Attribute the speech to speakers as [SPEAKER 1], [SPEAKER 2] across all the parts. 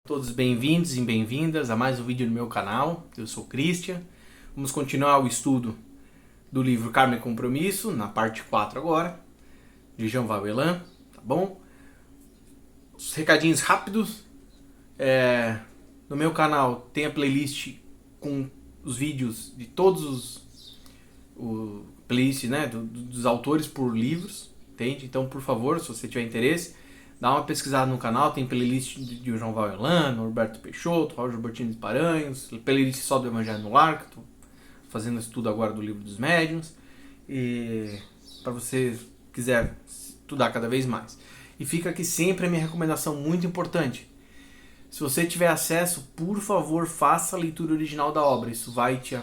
[SPEAKER 1] Todos bem-vindos e bem-vindas a mais um vídeo no meu canal. Eu sou o Christian. Vamos continuar o estudo do livro Karma e Compromisso, na parte 4 agora, de Jean Vauelan, tá bom? Os recadinhos rápidos. No meu canal tem a playlist com os vídeos de todos os playlists, né, dos autores por livros, entende? Então, por favor, se você tiver interesse, dá uma pesquisada no canal, tem playlist de João Vauelan, Norberto Peixoto, Roger Bertini de Paranhos, playlist só do Evangelho no Lar, que estou fazendo estudo agora do Livro dos Médiuns, e para você quiser estudar cada vez mais. E fica aqui sempre a minha recomendação muito importante. Se você tiver acesso, por favor, faça a leitura original da obra. Isso vai te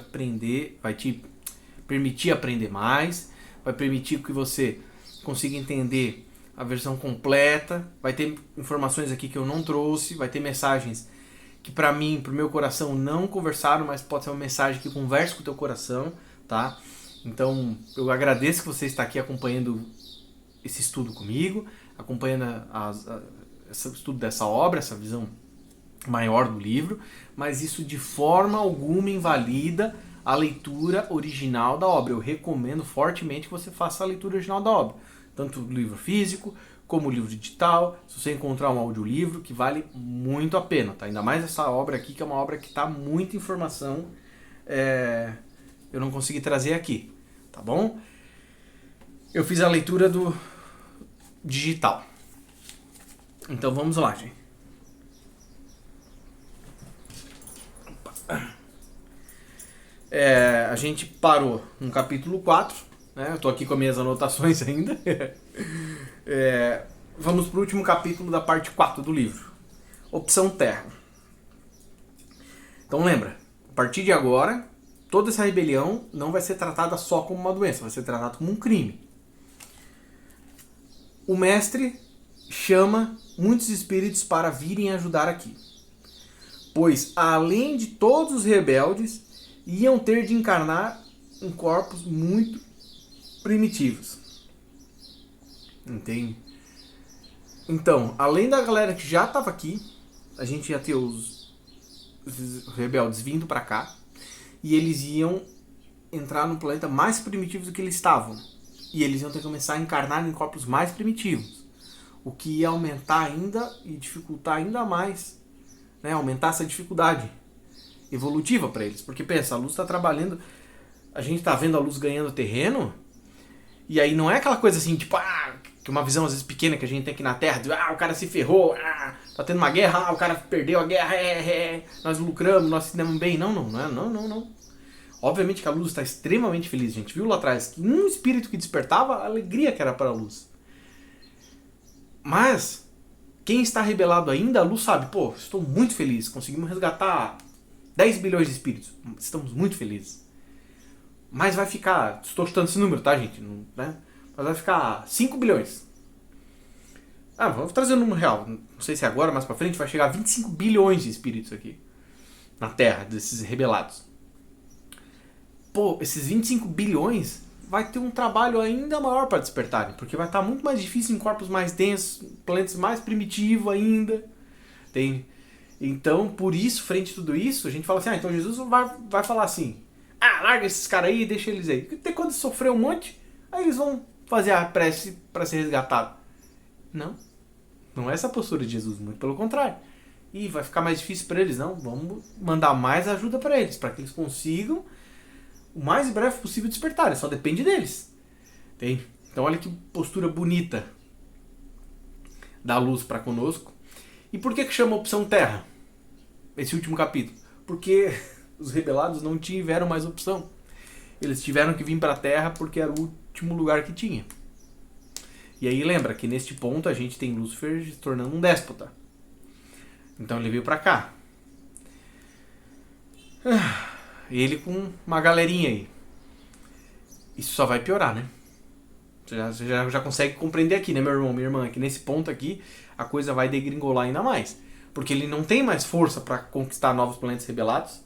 [SPEAKER 1] permitir aprender mais, vai permitir que você consiga entender a versão completa, vai ter informações aqui que eu não trouxe, vai ter mensagens que para mim, pro meu coração não conversaram, mas pode ser uma mensagem que converse com o teu coração, tá? Então, eu agradeço que você está aqui acompanhando esse estudo comigo, acompanhando esse estudo dessa obra, essa visão maior do livro, mas isso de forma alguma invalida a leitura original da obra. Eu recomendo fortemente que você faça a leitura original da obra, tanto o livro físico como o livro digital, se você encontrar um audiolivro, que vale muito a pena, tá? Ainda mais essa obra aqui, que é uma obra que tá muita informação, eu não consegui trazer aqui, tá bom? Eu fiz a leitura do digital. Então vamos lá, gente. A gente parou no capítulo 4, né? Eu tô aqui com as minhas anotações ainda. Vamos para o último capítulo da parte 4 do livro. Opção Terra. Então lembra, a partir de agora, toda essa rebelião não vai ser tratada só como uma doença, vai ser tratada como um crime. O mestre chama muitos espíritos para virem ajudar aqui. Pois, além de todos os rebeldes, iam ter de encarnar em corpos muito primitivos. Entende? Então, além da galera que já estava aqui, a gente ia ter os rebeldes vindo para cá, e eles iam entrar no planeta mais primitivo do que eles estavam. E eles iam ter que começar a encarnar em corpos mais primitivos, o que ia aumentar ainda e dificultar ainda mais, né? Aumentar essa dificuldade evolutiva para eles. Porque pensa, a luz está trabalhando, a gente está vendo a luz ganhando terreno, e aí não é aquela coisa assim, tipo, que uma visão às vezes pequena que a gente tem aqui na Terra, de, o cara se ferrou, tá tendo uma guerra, o cara perdeu a guerra, nós lucramos, nós se demos bem. Não. Obviamente que a luz está extremamente feliz. A gente viu lá atrás que um espírito que despertava a alegria que era para a luz. Mas quem está rebelado ainda, a luz sabe, estou muito feliz, conseguimos resgatar 10 bilhões de espíritos, estamos muito felizes. Mas vai ficar, estou chutando esse número, tá, gente? Não, né? Mas vai ficar 5 bilhões. Vamos trazer um número real. Não sei se é agora, mas pra frente vai chegar a 25 bilhões de espíritos aqui na Terra, desses rebelados. Esses 25 bilhões vai ter um trabalho ainda maior para despertarem, porque vai estar muito mais difícil em corpos mais densos, planetas mais primitivos ainda. Tem. Então, por isso, frente a tudo isso, a gente fala assim, então Jesus vai falar assim, larga esses caras aí e deixa eles aí. Até quando sofrer um monte, aí eles vão fazer a prece para ser resgatado. Não é essa a postura de Jesus, muito pelo contrário. E vai ficar mais difícil para eles, não. Vamos mandar mais ajuda para eles, para que eles consigam o mais breve possível despertarem. Só depende deles. Entende? Então olha que postura bonita da luz para conosco. E por que chama opção Terra? Esse último capítulo. Porque os rebelados não tiveram mais opção. Eles tiveram que vir para a Terra porque era o último lugar que tinha. E aí lembra que neste ponto a gente tem Lúcifer se tornando um déspota. Então ele veio para cá. Ele com uma galerinha aí. Isso só vai piorar, né? Você já consegue compreender aqui, né, meu irmão, minha irmã? Que nesse ponto aqui a coisa vai degringolar ainda mais. Porque ele não tem mais força para conquistar novos planetas rebelados.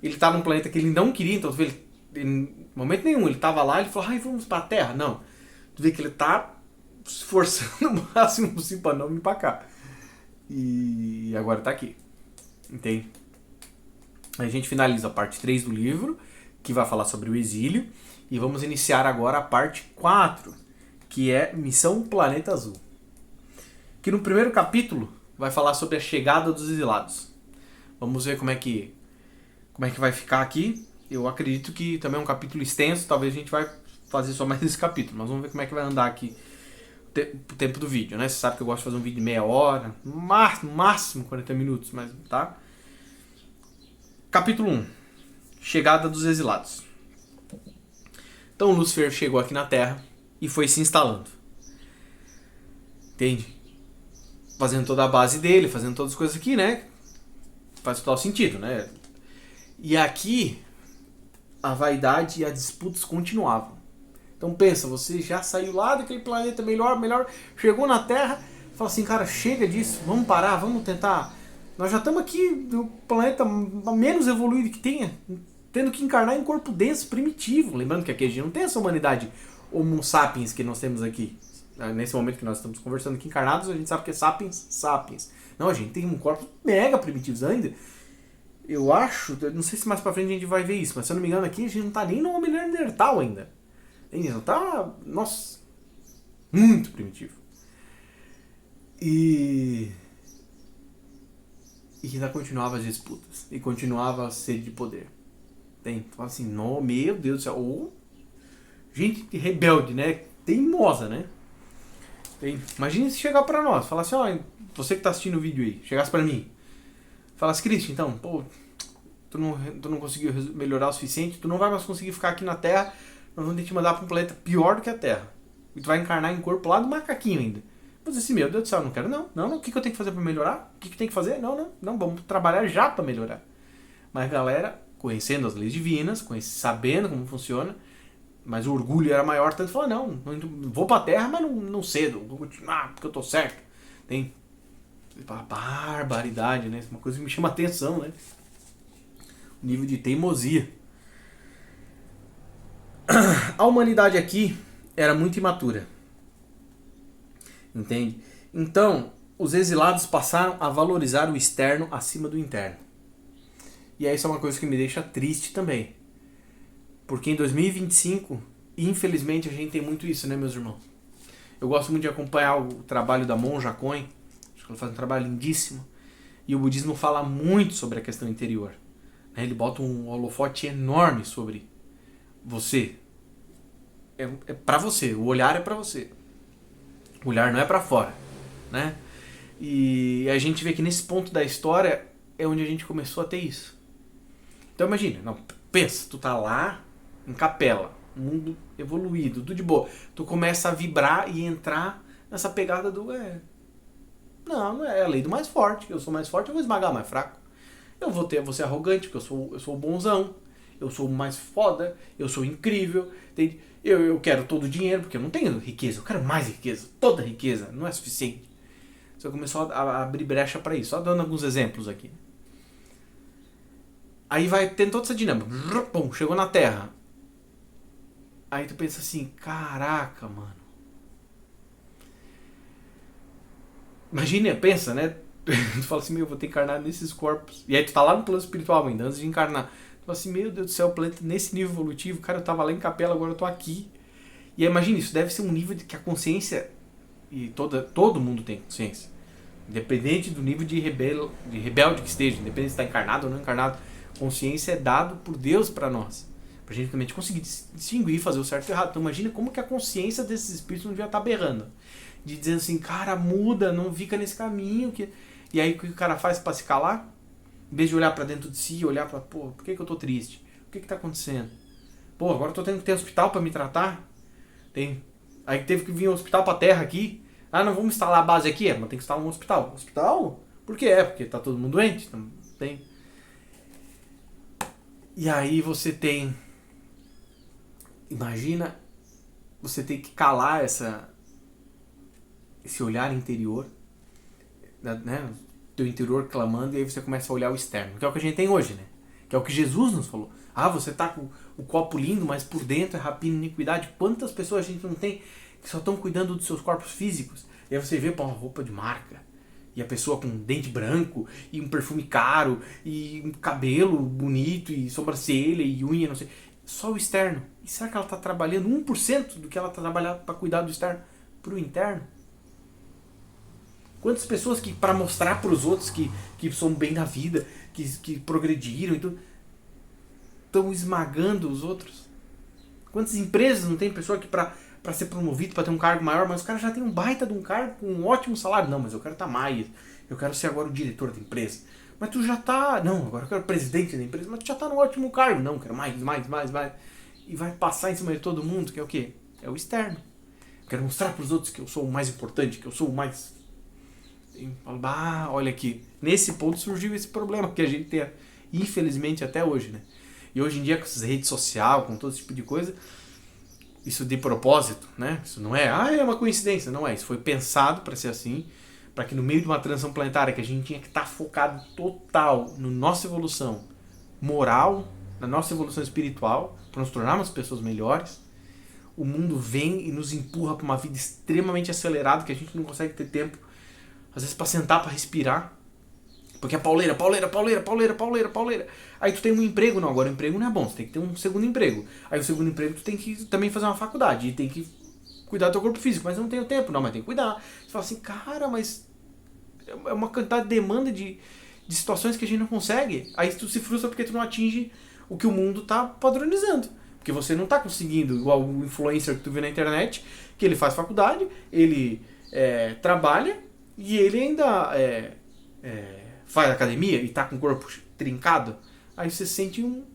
[SPEAKER 1] Ele tá num planeta que ele não queria, então tu vê, em momento nenhum, ele tava lá, ele falou, vamos pra Terra. Não. Tu vê que ele tá se esforçando o máximo possível pra não vir pra cá. E agora tá aqui. Entende? A gente finaliza a parte 3 do livro, que vai falar sobre o exílio, e vamos iniciar agora a parte 4, que é Missão Planeta Azul. Que no primeiro capítulo vai falar sobre a chegada dos exilados. Vamos ver como é que vai ficar aqui. Eu acredito que também é um capítulo extenso, talvez a gente vai fazer só mais esse capítulo, mas vamos ver como é que vai andar aqui o tempo do vídeo, né? Você sabe que eu gosto de fazer um vídeo de meia hora, no máximo 40 minutos, mas tá? Capítulo 1. Chegada dos exilados. Então Lúcifer chegou aqui na Terra e foi se instalando. Entende? Fazendo toda a base dele, fazendo todas as coisas aqui, né? Faz total sentido, né? E aqui a vaidade e as disputas continuavam. Então pensa, você já saiu lá daquele planeta melhor, chegou na Terra, fala assim, cara, chega disso, vamos parar, vamos tentar. Nós já estamos aqui no planeta menos evoluído que tenha, tendo que encarnar em corpo denso, primitivo. Lembrando que aqui a gente não tem essa humanidade Homo sapiens que nós temos aqui. Nesse momento que nós estamos conversando aqui encarnados, a gente sabe que é sapiens. Não, a gente tem um corpo mega primitivos ainda. Eu acho, não sei se mais pra frente a gente vai ver isso, mas se eu não me engano aqui a gente não tá nem no homem neandertal ainda. Não tá, nossa, muito primitivo. E ainda continuava as disputas. E continuava a sede de poder. Fala assim, não, meu Deus do céu. Ou gente rebelde, né? Teimosa, né? Imagina se chegar pra nós, falar assim, ó, você que tá assistindo o vídeo aí, chegasse pra mim, falasse, Cristian, então, pô, tu não conseguiu melhorar o suficiente, tu não vai mais conseguir ficar aqui na Terra, nós vamos ter que te mandar pra um planeta pior do que a Terra. E tu vai encarnar em corpo lá do macaquinho ainda. Eu disse assim, meu Deus do céu, não quero não. O que eu tenho que fazer pra melhorar? O que tem que fazer? Não, vamos trabalhar já pra melhorar. Mas a galera, conhecendo as leis divinas, sabendo como funciona, mas o orgulho era maior, tanto falou, não vou pra Terra, mas não cedo, vou continuar, porque eu tô certo. Tem barbaridade, né? Uma coisa que me chama a atenção, né? O nível de teimosia. A humanidade aqui era muito imatura. Entende? Então, os exilados passaram a valorizar o externo acima do interno. E aí isso é uma coisa que me deixa triste também. Porque em 2025, infelizmente, a gente tem muito isso, né, meus irmãos? Eu gosto muito de acompanhar o trabalho da Monja Coen. Acho que ela faz um trabalho lindíssimo. E o budismo fala muito sobre a questão interior. Ele bota um holofote enorme sobre você. É pra você. O olhar é pra você. O olhar não é pra fora, né? E a gente vê que nesse ponto da história é onde a gente começou a ter isso. Então imagina, pensa, tu tá lá em Capela, mundo evoluído, tudo de boa. Tu começa a vibrar e entrar nessa pegada do não é a lei do mais forte. Eu sou mais forte, eu vou esmagar o mais fraco. Eu vou ser arrogante, porque eu sou o bonzão. Eu sou o mais foda, eu sou incrível. Entende? Eu quero todo o dinheiro, porque eu não tenho riqueza, eu quero mais riqueza. Toda riqueza não é suficiente. Você começou a abrir brecha para isso. Só dando alguns exemplos aqui. Aí vai tendo toda essa dinâmica. Pum, chegou na Terra. Aí tu pensa assim, caraca, mano. Imagina, pensa, né? Tu fala assim, eu vou ter que encarnar nesses corpos. E aí tu tá lá no plano espiritual ainda, antes de encarnar. Tu fala assim, meu Deus do céu, o planeta nesse nível evolutivo, cara, eu tava lá em Capela, agora eu tô aqui. E aí imagina, isso deve ser um nível de que a consciência, e todo mundo tem consciência. Independente do nível de rebelde que esteja, independente se está encarnado ou não encarnado, consciência é dado por Deus para nós. Pra gente realmente conseguir distinguir, fazer o certo e o errado. Então imagina como que a consciência desses espíritos não devia estar berrando. De dizendo assim, cara, muda, não fica nesse caminho. E aí o que o cara faz para se calar? Em vez de olhar para dentro de si, olhar para, pô, por que eu tô triste? O que tá acontecendo? Pô, agora eu tô tendo que ter hospital para me tratar? Aí teve que vir um hospital pra Terra aqui. Ah, não vamos instalar a base aqui? Mas tem que instalar um hospital. Hospital? Por quê? Porque tá todo mundo doente? Então, tem. E aí você tem... Imagina você ter que calar esse olhar interior, né? Teu interior clamando, e aí você começa a olhar o externo, que é o que a gente tem hoje, né? Que é o que Jesus nos falou. Ah, você tá com o copo lindo, mas por dentro é rapina e iniquidade. Quantas pessoas a gente não tem que só estão cuidando dos seus corpos físicos? E aí você vê, pô, uma roupa de marca. E a pessoa com dente branco, e um perfume caro, e um cabelo bonito, e sobrancelha, e unha, não sei. Só o externo. E será que ela está trabalhando 1% do que ela está trabalhando para cuidar do externo pro interno? Quantas pessoas que, para mostrar para os outros que são bem na vida, que progrediram e tudo, estão esmagando os outros? Quantas empresas não tem pessoa que para ser promovido, para ter um cargo maior, mas o cara já tem um baita de um cargo com um ótimo salário. Não, mas eu quero estar mais, eu quero ser agora o diretor da empresa. Mas tu já tá, não, agora eu quero presidente da empresa, mas tu já tá no ótimo cargo. Não, quero mais. E vai passar em cima de todo mundo, que é o quê? É o externo. Eu quero mostrar para os outros que eu sou o mais importante, que eu sou o mais... olha aqui, nesse ponto surgiu esse problema que a gente tem, infelizmente, até hoje, né? E hoje em dia, com essas redes sociais, com todo esse tipo de coisa, isso de propósito, né? Isso não é, é uma coincidência, não é. Isso foi pensado para ser assim, para que no meio de uma transição planetária que a gente tinha que estar focado total na nossa evolução moral, na nossa evolução espiritual, para nos tornarmos pessoas melhores, o mundo vem e nos empurra para uma vida extremamente acelerada, que a gente não consegue ter tempo, às vezes, para sentar, para respirar. Porque é pauleira. Aí tu tem um emprego, não, agora o emprego não é bom, você tem que ter um segundo emprego. Aí o segundo emprego tu tem que também fazer uma faculdade, e tem que cuidar do teu corpo físico, mas eu não tenho tempo, não, mas tem que cuidar. Você fala assim, cara, mas é uma quantidade de demanda de situações que a gente não consegue. Aí tu se frustra porque tu não atinge o que o mundo tá padronizando. Porque você não tá conseguindo, igual o influencer que tu vê na internet, que ele faz faculdade, ele trabalha e ele ainda faz academia e tá com o corpo trincado. Aí você se sente um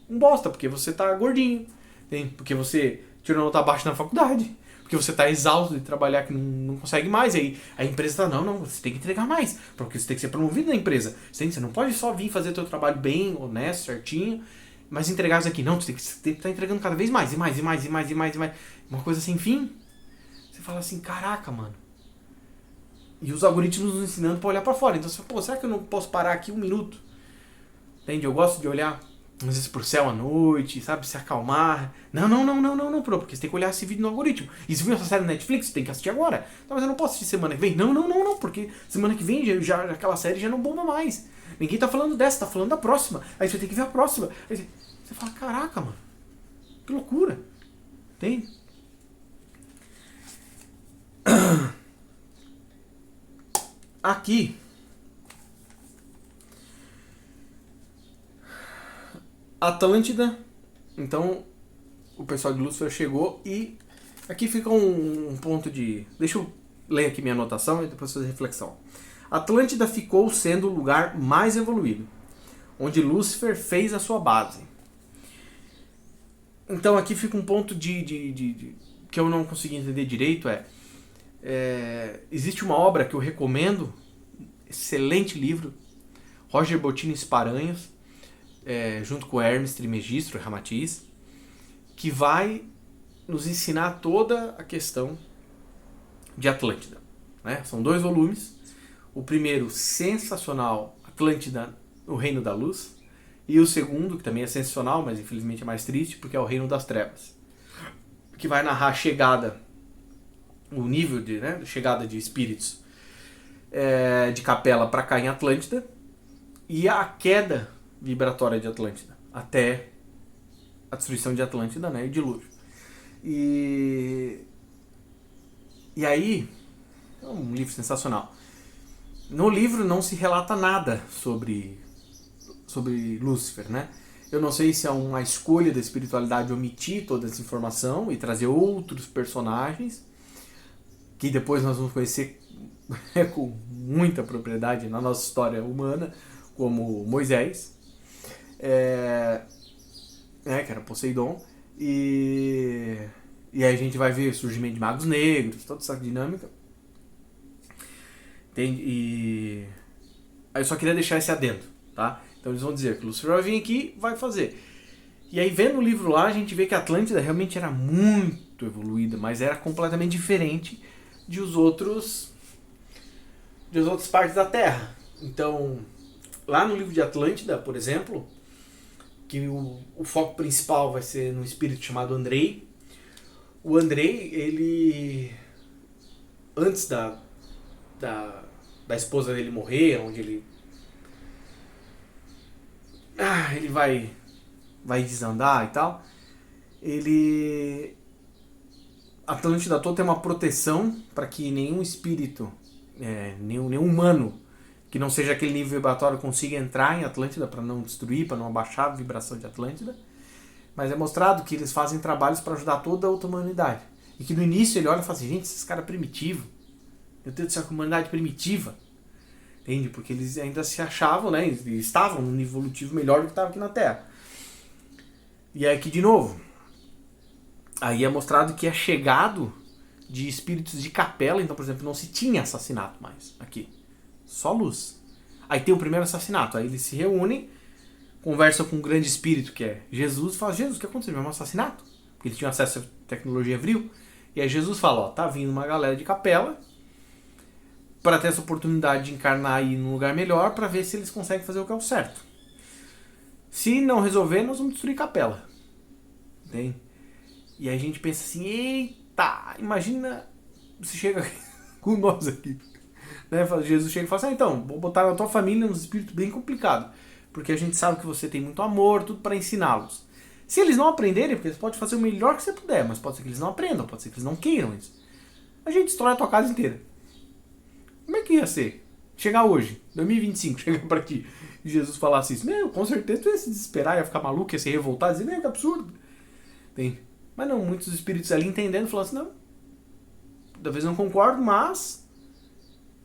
[SPEAKER 1] bosta, porque você tá gordinho, entende? Porque você tirou nota baixa na faculdade, porque você tá exausto de trabalhar que não consegue mais. Aí a empresa tá, não, você tem que entregar mais, porque você tem que ser promovido na empresa. Você não pode só vir fazer o teu trabalho bem, honesto, certinho, mas entregar isso aqui. Não, você tem que estar entregando cada vez mais, e mais. Uma coisa sem fim. Você fala assim, caraca, mano. E os algoritmos nos ensinando para olhar para fora. Então você fala, pô, será que eu não posso parar aqui um minuto? Entende? Eu gosto de olhar, às vezes, pro céu à noite, sabe? Se acalmar. Não, porque você tem que olhar esse vídeo no algoritmo. E se viu essa série na Netflix, você tem que assistir agora. Não, mas eu não posso assistir semana que vem. Não, porque semana que vem já aquela série já não bomba mais. Ninguém tá falando dessa, tá falando da próxima. Aí você tem que ver a próxima. Aí você fala, caraca, mano. Que loucura. Entende? Aqui, Atlântida, então o pessoal de Lúcifer chegou e aqui fica um ponto de... Deixa eu ler aqui minha anotação e depois fazer reflexão. Atlântida ficou sendo o lugar mais evoluído, onde Lúcifer fez a sua base. Então aqui fica um ponto que eu não consegui entender direito, existe uma obra que eu recomendo, excelente livro, Roger Bottini Paranhos, junto com Hermes Trismegisto e Ramatiz, que vai nos ensinar toda a questão de Atlântida, né? São 2 volumes. O primeiro, sensacional, Atlântida, o Reino da Luz, e o segundo, que também é sensacional, mas infelizmente é mais triste, porque é o Reino das Trevas, que vai narrar a chegada, o nível de chegada de espíritos de Capela para cá em Atlântida e a queda vibratória de Atlântida até a destruição de Atlântida, né, e o dilúvio. E aí é um livro sensacional. No livro não se relata nada sobre Lúcifer, né? Eu não sei se é uma escolha da espiritualidade omitir toda essa informação e trazer outros personagens que depois nós vamos conhecer com muita propriedade na nossa história humana, como Moisés, que era Poseidon, e aí a gente vai ver o surgimento de magos negros, toda essa dinâmica. Entende? E aí eu só queria deixar esse adendo, tá? Então eles vão dizer que Lúcifer vai vir aqui, vai fazer. E aí vendo o livro lá, a gente vê que a Atlântida realmente era muito evoluída, mas era completamente diferente de outras partes da Terra. Então, lá no livro de Atlântida, por exemplo, que o foco principal vai ser no espírito chamado Andrei. O Andrei, ele, antes da da esposa dele morrer, onde ele vai desandar e tal. A Atlântida toda tem uma proteção para que nenhum espírito, nenhum humano que não seja aquele nível vibratório consiga entrar em Atlântida, para não destruir, para não abaixar a vibração de Atlântida. Mas é mostrado que eles fazem trabalhos para ajudar toda a outra humanidade. E que no início ele olha e fala assim, gente, esses caras primitivos. Meu Deus do céu, que humanidade primitiva. Entende? Porque eles ainda se achavam, né? Eles estavam num nível evolutivo melhor do que estava aqui na Terra. E aí aqui de novo. Aí é mostrado que é chegado de espíritos de capela. Então, por exemplo, não se tinha assassinato mais aqui. Só luz. Aí tem o primeiro assassinato. Aí eles se reúnem, conversam com um grande espírito que é Jesus. E falam, Jesus, o que aconteceu? É um assassinato? Porque eles tinham acesso à tecnologia vril. E aí Jesus fala, ó, tá vindo uma galera de capela para ter essa oportunidade de encarnar aí num lugar melhor para ver se eles conseguem fazer o que é o certo. Se não resolver, nós vamos destruir capela. Entende? E aí a gente pensa assim, eita, imagina você chega com nós aqui. Né? Jesus chega e fala assim, então, vou botar na tua família um espírito bem complicado. Porque a gente sabe que você tem muito amor, tudo para ensiná-los. Se eles não aprenderem, porque você pode fazer o melhor que você puder, mas pode ser que eles não aprendam, pode ser que eles não queiram isso. A gente destrói a tua casa inteira. Como é que ia ser? Chegar hoje, 2025, chegar pra ti e Jesus falasse isso. Meu, com certeza tu ia se desesperar, ia ficar maluco, ia se revoltar, dizer, meu, que absurdo. Tem. Mas não, muitos espíritos ali entendendo, falando assim, não, talvez não concordo, mas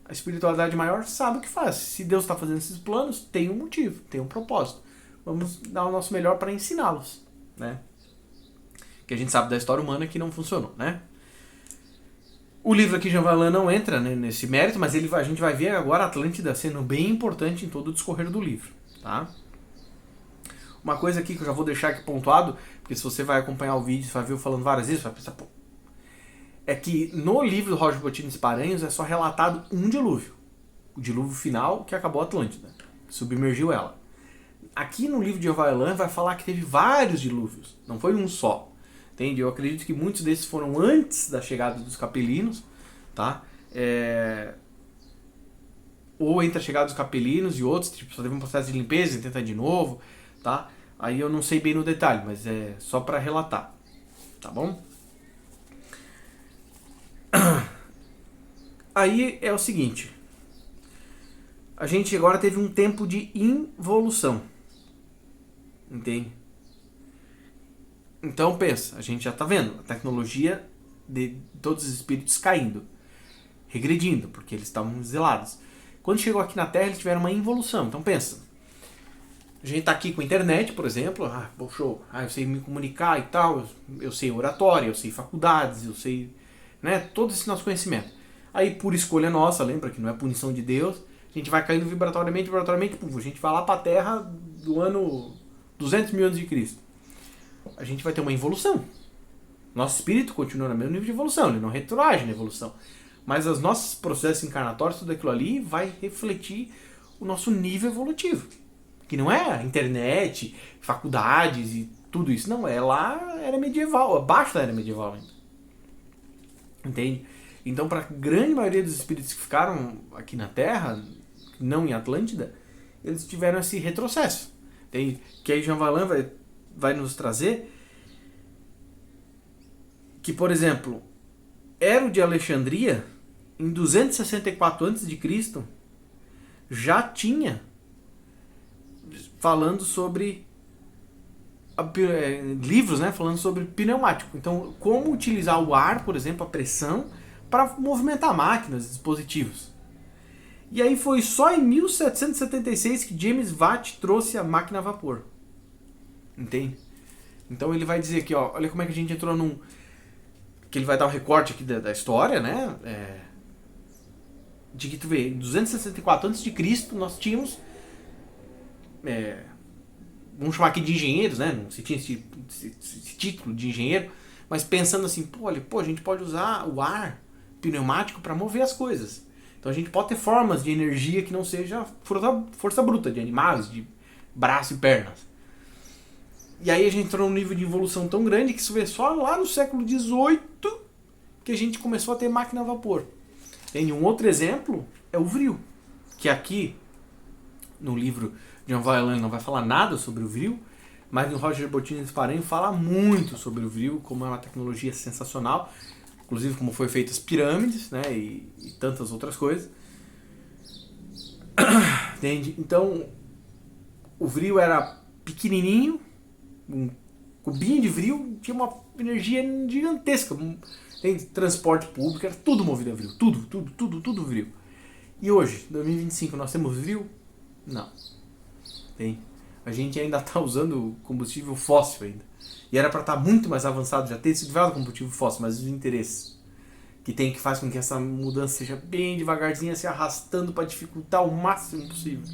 [SPEAKER 1] a espiritualidade maior sabe o que faz. Se Deus está fazendo esses planos, tem um motivo, tem um propósito. Vamos dar o nosso melhor para ensiná-los, né? Que a gente sabe da história humana que não funcionou, né? O livro aqui, Jean Valjean, não entra, né, nesse mérito, mas a gente vai ver agora a Atlântida sendo bem importante em todo o discorrer do livro, tá? Uma coisa aqui que eu já vou deixar aqui pontuado, porque se você vai acompanhar o vídeo, você vai ver eu falando várias vezes, você vai pensar, pô, é que no livro do Roger Botines Paranhos é só relatado um dilúvio. O dilúvio final que acabou a Atlântida, que submergiu ela. Aqui no livro de Jean Valjean vai falar que teve vários dilúvios, não foi um só. Entende? Eu acredito que muitos desses foram antes da chegada dos capelinos, tá? Ou entre a chegada dos capelinos e outros, tipo, só teve um processo de limpeza e tentar de novo, tá? Aí eu não sei bem no detalhe, mas é só para relatar, tá bom? Aí é o seguinte, a gente agora teve um tempo de involução, entende? Então pensa, a gente já está vendo a tecnologia de todos os espíritos caindo, regredindo, porque eles estavam zelados. Quando chegou aqui na Terra, eles tiveram uma involução. Então pensa, a gente está aqui com a internet, por exemplo, show, eu sei me comunicar e tal, eu sei oratória, eu sei faculdades, eu sei, né, todo esse nosso conhecimento. Aí por escolha nossa, lembra que não é punição de Deus, a gente vai caindo vibratoriamente, a gente vai lá para a Terra do ano 200 mil anos de Cristo. A gente vai ter uma evolução. Nosso espírito continua no mesmo nível de evolução, ele não retroage na evolução. Mas os nossos processos encarnatórios, tudo aquilo ali vai refletir o nosso nível evolutivo. Que não é a internet, faculdades e tudo isso. Não, é lá era medieval, abaixo da era medieval ainda. Entende? Então, para a grande maioria dos espíritos que ficaram aqui na Terra, não em Atlântida, eles tiveram esse retrocesso. Entende? Que aí Jean Valjean vai nos trazer que, por exemplo, Ero de Alexandria, em 264 a.C., já tinha falando sobre livros, né, falando sobre pneumático. Então, como utilizar o ar, por exemplo, a pressão, para movimentar máquinas, dispositivos. E aí foi só em 1776 que James Watt trouxe a máquina a vapor. Entende? Então ele vai dizer aqui, ó, olha como é que a gente entrou num... Que ele vai dar um recorte aqui da história, né? De que tu vê, em 264 a.C. nós tínhamos... vamos chamar aqui de engenheiros, né? Não se tinha esse título de engenheiro, mas pensando assim, a gente pode usar o ar pneumático para mover as coisas. Então a gente pode ter formas de energia que não seja força bruta, de animais, de braço e pernas. E aí a gente entrou num nível de evolução tão grande que isso veio só lá no século XVIII que a gente começou a ter máquina a vapor. E um outro exemplo é o vril. que aqui, no livro de John Vaillant, não vai falar nada sobre o Vril, mas no Roger Bottini Sparan fala muito sobre o Vril, como é uma tecnologia sensacional, inclusive como foi feita as pirâmides, né, e tantas outras coisas. Entende? Então, o Vril era pequenininho, um cubinho de Vril, tinha uma energia gigantesca. Tem transporte público, era tudo movido a Vril. Tudo Vril. E hoje, 2025, nós temos Vril? Não. Tem. A gente ainda está usando combustível fóssil ainda. E era para estar muito mais avançado, já ter sido usado combustível fóssil, mas os interesses que faz com que essa mudança seja bem devagarzinha, se arrastando para dificultar o máximo possível,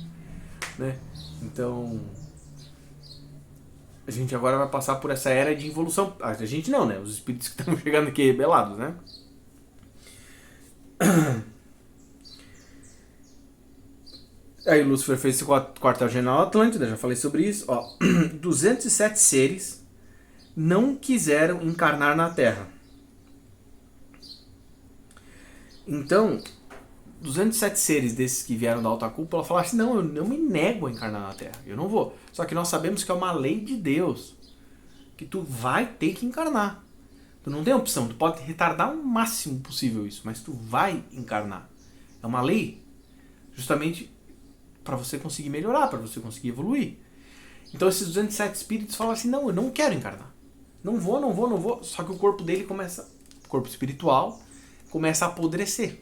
[SPEAKER 1] né? Então, a gente agora vai passar por essa era de evolução. A gente não, né? Os espíritos que estão chegando aqui rebelados, né? Aí Lúcifer fez esse quartel general Atlântida, já falei sobre isso. Ó, 207 seres não quiseram encarnar na Terra. Então, 207 seres desses que vieram da alta cúpula falaram assim, não, eu me nego a encarnar na Terra, eu não vou. Só que nós sabemos que é uma lei de Deus, que tu vai ter que encarnar. Tu não tem opção, tu pode retardar o máximo possível isso, mas tu vai encarnar. É uma lei justamente para você conseguir melhorar, para você conseguir evoluir. Então esses 207 espíritos falam assim, não, eu não quero encarnar. Não vou. Só que o corpo dele começa, o corpo espiritual, começa a apodrecer.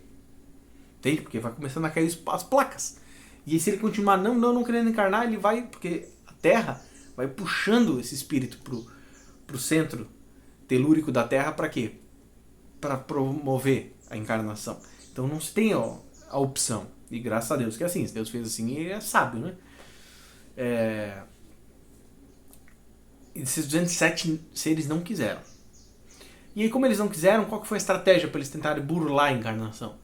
[SPEAKER 1] Entende? Porque vai começando a cair as placas. E aí, se ele continuar não querendo encarnar, ele vai, porque a Terra vai puxando esse espírito pro centro telúrico da Terra para quê? Para promover a encarnação. Então não se tem a opção. E graças a Deus que é assim. Se Deus fez assim, ele é sábio, né? Esses 207 seres não quiseram. E aí, como eles não quiseram, qual que foi a estratégia para eles tentarem burlar a encarnação?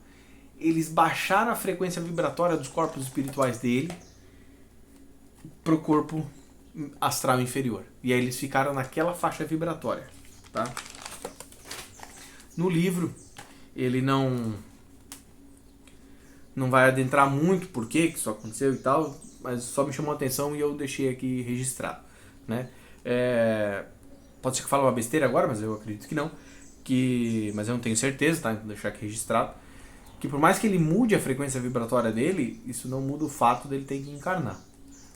[SPEAKER 1] Eles baixaram a frequência vibratória dos corpos espirituais dele pro corpo astral inferior. E aí eles ficaram naquela faixa vibratória, tá? No livro, ele não vai adentrar muito por que isso aconteceu e tal, mas só me chamou a atenção e eu deixei aqui registrado, né? Pode ser que eu fale uma besteira agora, mas eu acredito que não. Mas eu não tenho certeza, tá? Vou deixar aqui registrado. Que por mais que ele mude a frequência vibratória dele, isso não muda o fato dele ter que encarnar.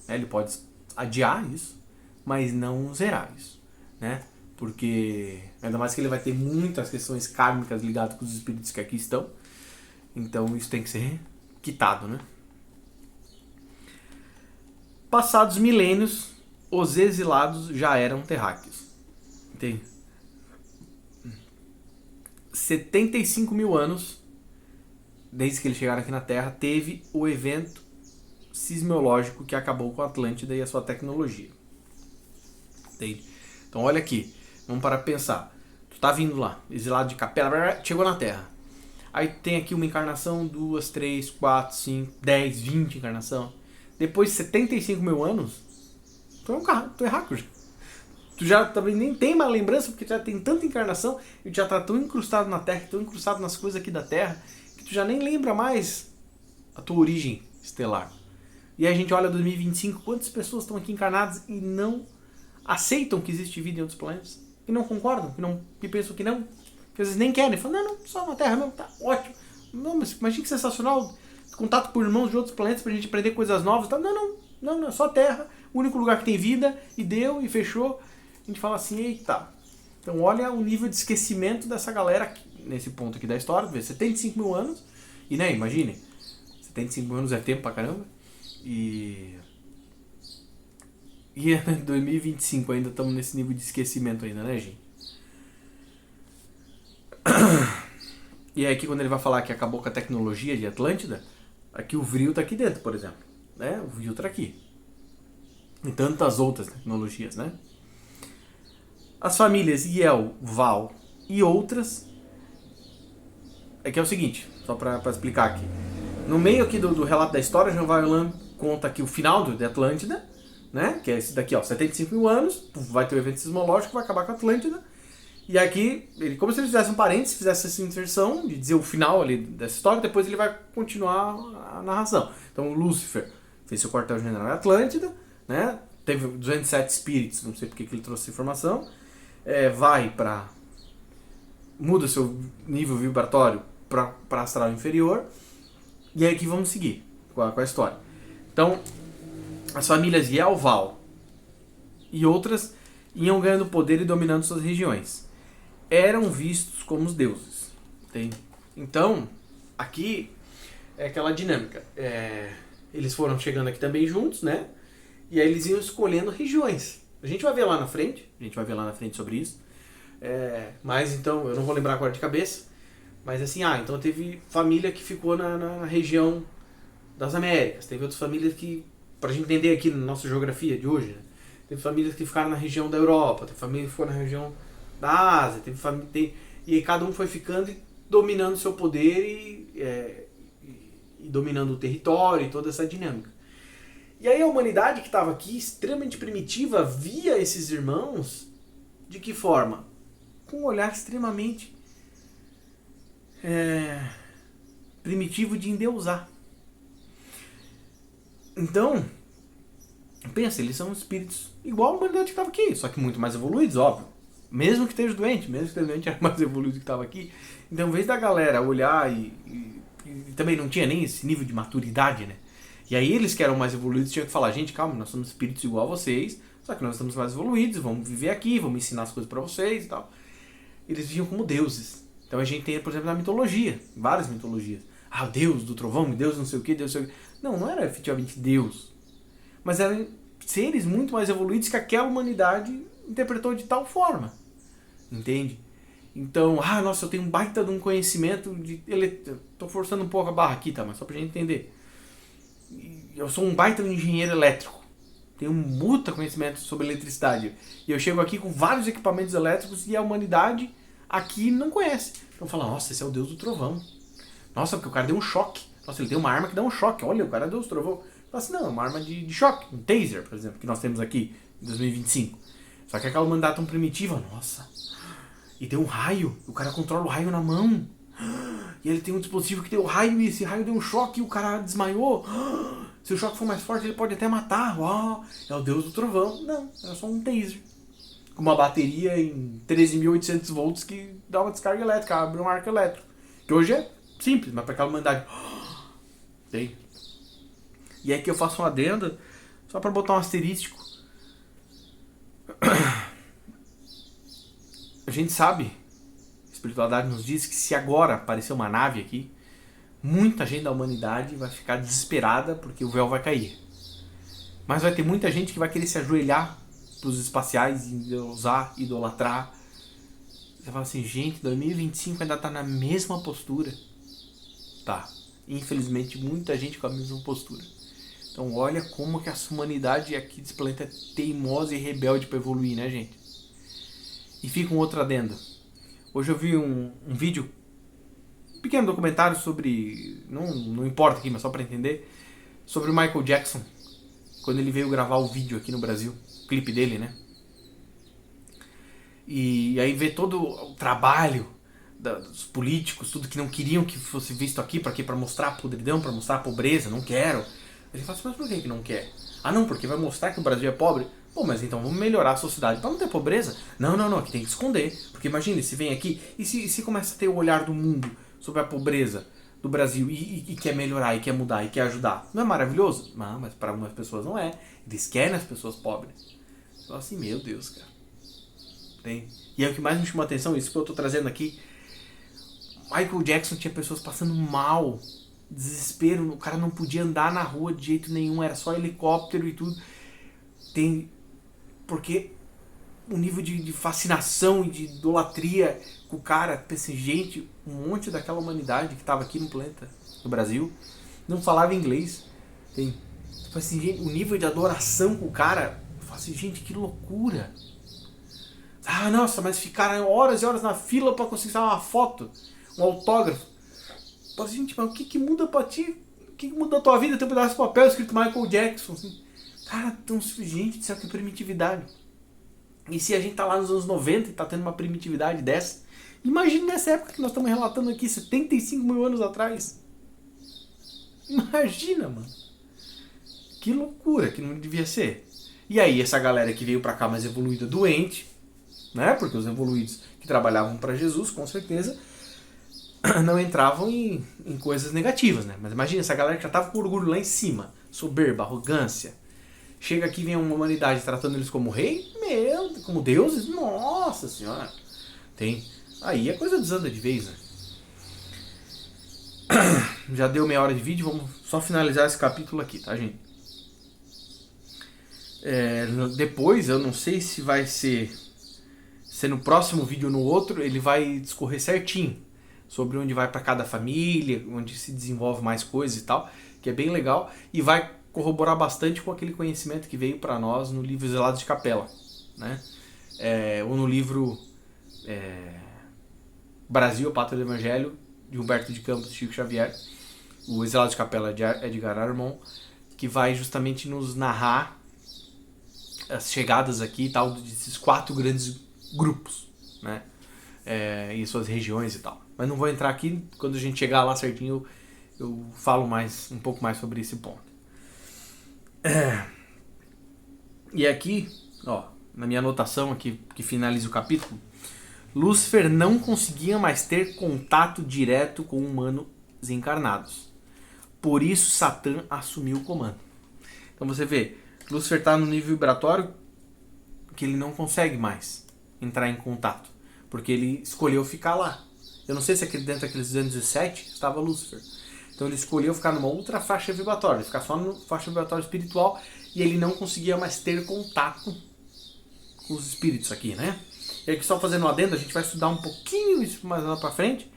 [SPEAKER 1] Ele pode adiar isso, mas não zerar isso, né? Porque ainda mais que ele vai ter muitas questões kármicas ligadas com os espíritos que aqui estão. Então isso tem que ser quitado, né? Passados milênios, os exilados já eram terráqueos. Entende? 75 mil anos desde que eles chegaram aqui na Terra, teve o evento sismológico que acabou com a Atlântida e a sua tecnologia. Entende? Então olha aqui, vamos parar para pensar. Tu tá vindo lá, exilado de Capela, chegou na Terra. Aí tem aqui uma encarnação, 2, 3, 4, 5, 10, 20 encarnação. Depois de 75 mil anos, tu é hacker já. Tu já também nem tem mais lembrança, porque tu já tem tanta encarnação e tu já tá tão incrustado na Terra, tão incrustado nas coisas aqui da Terra, que tu já nem lembra mais a tua origem estelar. E aí a gente olha 2025, quantas pessoas estão aqui encarnadas e não aceitam que existe vida em outros planetas? Que não concordam, que pensam que não, que às vezes nem querem. Falam, não, só na Terra mesmo, tá ótimo. Não, mas imagina que sensacional, contato com irmãos de outros planetas pra gente aprender coisas novas. Tá? Não, é só Terra, o único lugar que tem vida, e deu, e fechou. A gente fala assim, eita. Então olha o nível de esquecimento dessa galera aqui, nesse ponto aqui da história. 75 mil anos, e né, imagine, 75 mil anos é tempo pra caramba. E em 2025 ainda estamos nesse nível de esquecimento ainda, né, gente? E aí aqui quando ele vai falar que acabou com a tecnologia de Atlântida, aqui o Vril tá aqui dentro, por exemplo, né? O Vril tá aqui. E tantas outras tecnologias, né? As famílias Iel, Val e outras. É que é o seguinte, só para explicar aqui. No meio aqui do relato da história, Jean Vaillant conta aqui o final de Atlântida, né? Que é esse daqui, ó, 75 mil anos, vai ter o evento sismológico, vai acabar com a Atlântida. E aqui, ele, como se ele fizesse um parênteses, fizesse essa inserção, de dizer o final ali dessa história, depois ele vai continuar a narração. Então o Lúcifer fez seu quartel-general em Atlântida, né? Teve 207 espíritos, não sei porque que ele trouxe essa informação, vai para... muda seu nível vibratório para astral inferior, e aí aqui vamos seguir com a história. Então, as famílias Yelval e outras iam ganhando poder e dominando suas regiões. Eram vistos como os deuses. Entende? Então, aqui é aquela dinâmica. Eles foram chegando aqui também juntos, né? E aí eles iam escolhendo regiões. A gente vai ver lá na frente. Sobre isso. Mas então, eu não vou lembrar agora de cabeça. Mas assim, então teve família que ficou na região das Américas. Teve outras famílias que, pra gente entender aqui na nossa geografia de hoje, né? Teve famílias que ficaram na região da Europa, teve família que ficou na região da Ásia, e aí cada um foi ficando e dominando seu poder e dominando o território e toda essa dinâmica. E aí a humanidade que estava aqui, extremamente primitiva, via esses irmãos de que forma? Com um olhar extremamente primitivo de endeusar. Então, pensa, eles são espíritos igual a humanidade que estava aqui, só que muito mais evoluídos, óbvio. Mesmo que esteja doente, era mais evoluído que estava aqui. Então, em vez da galera olhar e também não tinha nem esse nível de maturidade, né? E aí eles que eram mais evoluídos tinham que falar, gente, calma, nós somos espíritos igual a vocês, só que nós estamos mais evoluídos, vamos viver aqui, vamos ensinar as coisas para vocês e tal. Eles viviam como deuses. Então a gente tem, por exemplo, na mitologia, várias mitologias. O Deus do trovão, Deus não sei o que, Deus não sei o que. Não era efetivamente Deus. Mas eram seres muito mais evoluídos que aquela humanidade interpretou de tal forma. Entende? Então, nossa, eu tenho um baita de um conhecimento de... Tô forçando um pouco a barra aqui, tá? Mas só pra gente entender. Eu sou um baita de um engenheiro elétrico. Tenho um muita conhecimento sobre eletricidade. E eu chego aqui com vários equipamentos elétricos e a humanidade aqui não conhece. Então fala, nossa, esse é o Deus do trovão. Nossa, porque o cara deu um choque. Nossa, ele tem uma arma que dá um choque. Olha, o cara é Deus do trovão. Fala assim, não, é uma arma de choque. Um taser, por exemplo, que nós temos aqui em 2025. Só que aquela humanidade tão primitiva, nossa. E tem um raio. O cara controla o raio na mão. E ele tem um dispositivo que tem o raio e esse raio deu um choque e o cara desmaiou. Se o choque for mais forte, ele pode até matar. Uau, é o Deus do trovão. Não, é só um taser. Com uma bateria em 13.800 volts que dá uma descarga elétrica, abre um arco elétrico. Que hoje é simples, mas para aquela humanidade... Tem. E aí que eu faço uma adenda, só para botar um asterístico. A gente sabe, a espiritualidade nos diz que se agora aparecer uma nave aqui, muita gente da humanidade vai ficar desesperada porque o véu vai cair. Mas vai ter muita gente que vai querer se ajoelhar para os espaciais e usar, idolatrar. Você fala assim, gente, 2025 ainda está na mesma postura. Tá. Infelizmente, muita gente com a mesma postura. Então olha como que essa humanidade aqui desse planeta é teimosa e rebelde para evoluir, né, gente? E fica um outro adendo. Hoje eu vi um vídeo, um pequeno documentário sobre, não importa aqui, mas só para entender, sobre o Michael Jackson, quando ele veio gravar o vídeo aqui no Brasil, o clipe dele, né? E aí vê todo o trabalho dos políticos, tudo que não queriam que fosse visto aqui, para quê? Para mostrar a podridão, para mostrar a pobreza, não quero. Ele fala assim, mas por que não quer? Não, porque vai mostrar que o Brasil é pobre. Pô, mas então vamos melhorar a sociedade para não ter pobreza? Não, aqui tem que esconder. Porque imagine, se vem aqui e se começa a ter o olhar do mundo sobre a pobreza do Brasil e quer melhorar, e quer mudar, e quer ajudar. Não é maravilhoso? Não, mas para algumas pessoas não é. Eles querem as pessoas pobres. Fala assim, meu Deus, cara. Tem. E é o que mais me chamou a atenção, isso que eu tô trazendo aqui. Michael Jackson tinha pessoas passando mal, desespero, o cara não podia andar na rua de jeito nenhum, era só helicóptero e tudo. Porque o nível de fascinação e de idolatria com o cara, pensa, gente, um monte daquela humanidade que estava aqui no planeta, no Brasil, não falava inglês. Tipo assim, gente, o nível de adoração com o cara, eu falo assim, gente, que loucura. Nossa, mas ficaram horas e horas na fila para conseguir uma foto, um autógrafo. Eu falo assim, gente, mas o que muda pra ti? O que muda a tua vida? Tem um pedaço de papel escrito Michael Jackson, assim. Cara, gente do céu, que primitividade. E se a gente tá lá nos anos 90 e tá tendo uma primitividade dessa, imagina nessa época que nós estamos relatando aqui, 75 mil anos atrás. Imagina, mano. Que loucura que não devia ser. E aí essa galera que veio pra cá mais evoluída, doente, né? Porque os evoluídos que trabalhavam para Jesus, com certeza, não entravam em coisas negativas, né? Mas imagina, essa galera que já tava com orgulho lá em cima, soberba, arrogância, chega aqui e vem uma humanidade tratando eles como rei, como deuses, nossa senhora. Aí a coisa desanda de vez, né? Já deu meia hora de vídeo, vamos só finalizar esse capítulo aqui, tá, gente? Depois, eu não sei se vai ser no próximo vídeo ou no outro, ele vai discorrer certinho sobre onde vai para cada família, onde se desenvolve mais coisas e tal, que é bem legal, e vai corroborar bastante com aquele conhecimento que veio para nós no livro Zelados de Capela, né? Ou no livro Brasil, a Pátria do Evangelho, de Humberto de Campos e Chico Xavier, o Exilado de Capela de Edgar Armond, que vai justamente nos narrar as chegadas aqui e tal desses 4 grandes grupos, né? E suas regiões e tal. Mas não vou entrar aqui, quando a gente chegar lá certinho eu falo um pouco mais sobre esse ponto. E aqui, ó, na minha anotação aqui, que finaliza o capítulo, Lúcifer não conseguia mais ter contato direto com humanos encarnados. Por isso Satã assumiu o comando. Então você vê, Lúcifer está no nível vibratório que ele não consegue mais entrar em contato, porque ele escolheu ficar lá. Eu não sei se dentro daqueles 207 estava Lúcifer. Então ele escolheu ficar numa outra faixa vibratória, ficar só na faixa vibratória espiritual, e ele não conseguia mais ter contato com os espíritos aqui, né? E aqui só fazendo um adendo, a gente vai estudar um pouquinho isso mais lá pra frente,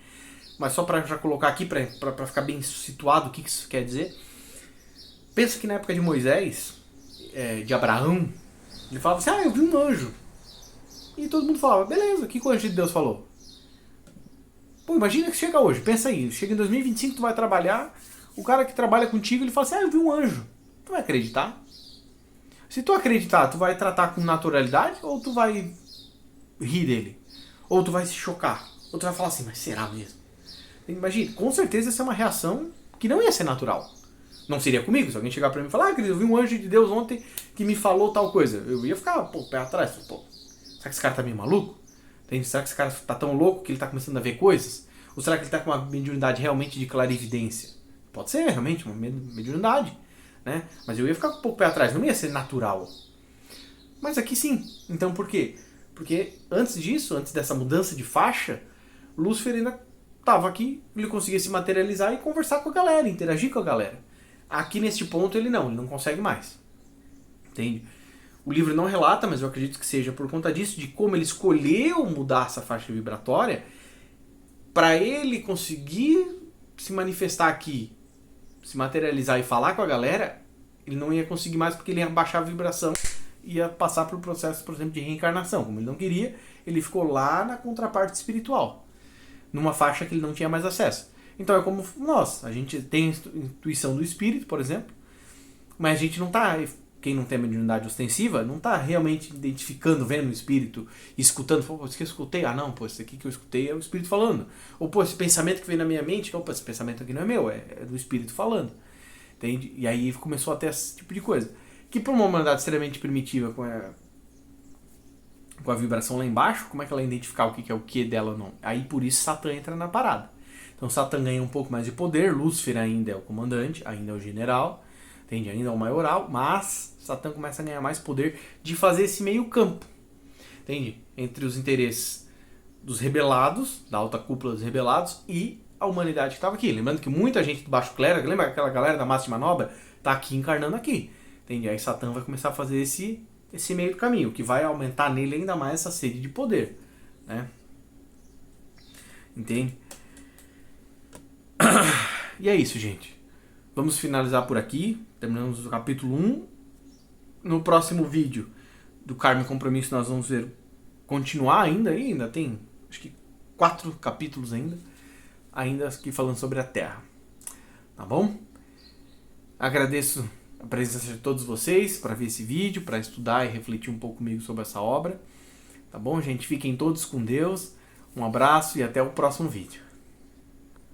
[SPEAKER 1] mas só para já colocar aqui, para ficar bem situado o que isso quer dizer. Pensa que na época de Moisés, de Abraão, ele falava assim, eu vi um anjo. E todo mundo falava, beleza, o que o anjo de Deus falou? Pô, imagina que chega hoje, pensa aí, chega em 2025, tu vai trabalhar, o cara que trabalha contigo, ele fala assim, eu vi um anjo. Tu vai acreditar? Se tu acreditar, tu vai tratar com naturalidade ou tu vai rir dele? Ou tu vai se chocar? Ou tu vai falar assim, mas será mesmo? Imagina, com certeza essa é uma reação que não ia ser natural. Não seria comigo, se alguém chegar pra mim e falar, querido, eu vi um anjo de Deus ontem que me falou tal coisa. Eu ia ficar, pé atrás. Será que esse cara tá meio maluco? Será que esse cara tá tão louco que ele tá começando a ver coisas? Ou será que ele tá com uma mediunidade realmente de clarividência? Pode ser, realmente, uma mediunidade, né? Mas eu ia ficar pé atrás, não ia ser natural. Mas aqui sim. Então por quê? Porque antes disso, antes dessa mudança de faixa, Lúcifer ainda estava aqui, ele conseguia se materializar e conversar com a galera, interagir com a galera. Aqui neste ponto ele não consegue mais. Entende? O livro não relata, mas eu acredito que seja por conta disso, de como ele escolheu mudar essa faixa vibratória para ele conseguir se manifestar aqui, se materializar e falar com a galera, ele não ia conseguir mais porque ele ia baixar a vibração, ia passar por processo, por exemplo, de reencarnação. Como ele não queria, ele ficou lá na contraparte espiritual, numa faixa que ele não tinha mais acesso. Então é como nós, a gente tem a intuição do espírito, por exemplo, mas a gente não está, quem não tem a mediunidade ostensiva, não está realmente identificando, vendo o espírito, escutando, pô, isso que eu escutei, não, pô, isso aqui que eu escutei é o espírito falando. Ou, pô, esse pensamento que veio na minha mente, opa, esse pensamento aqui não é meu, é do espírito falando. Entende? E aí começou a ter esse tipo de coisa. Que para uma humanidade extremamente primitiva, com a vibração lá embaixo, como é que ela identificar o que é o que dela ou não? Aí por isso Satã entra na parada. Então Satã ganha um pouco mais de poder, Lúcifer ainda é o comandante, ainda é o general, entende? Ainda é o maioral, mas Satã começa a ganhar mais poder de fazer esse meio campo, entende? Entre os interesses dos rebelados, da alta cúpula dos rebelados, e a humanidade que estava aqui. Lembrando que muita gente do baixo clero, lembra aquela galera da massa de manobra, está aqui encarnando aqui, entende? Aí Satã vai começar a fazer esse meio caminho, que vai aumentar nele ainda mais essa sede de poder, né? Entende? E é isso, gente. Vamos finalizar por aqui. Terminamos o capítulo 1. No próximo vídeo do Karma e Compromisso nós vamos ver continuar ainda tem acho que 4 capítulos ainda aqui falando sobre a Terra. Tá bom? Agradeço a presença de todos vocês para ver esse vídeo, para estudar e refletir um pouco comigo sobre essa obra. Tá bom, gente? Fiquem todos com Deus. Um abraço e até o próximo vídeo.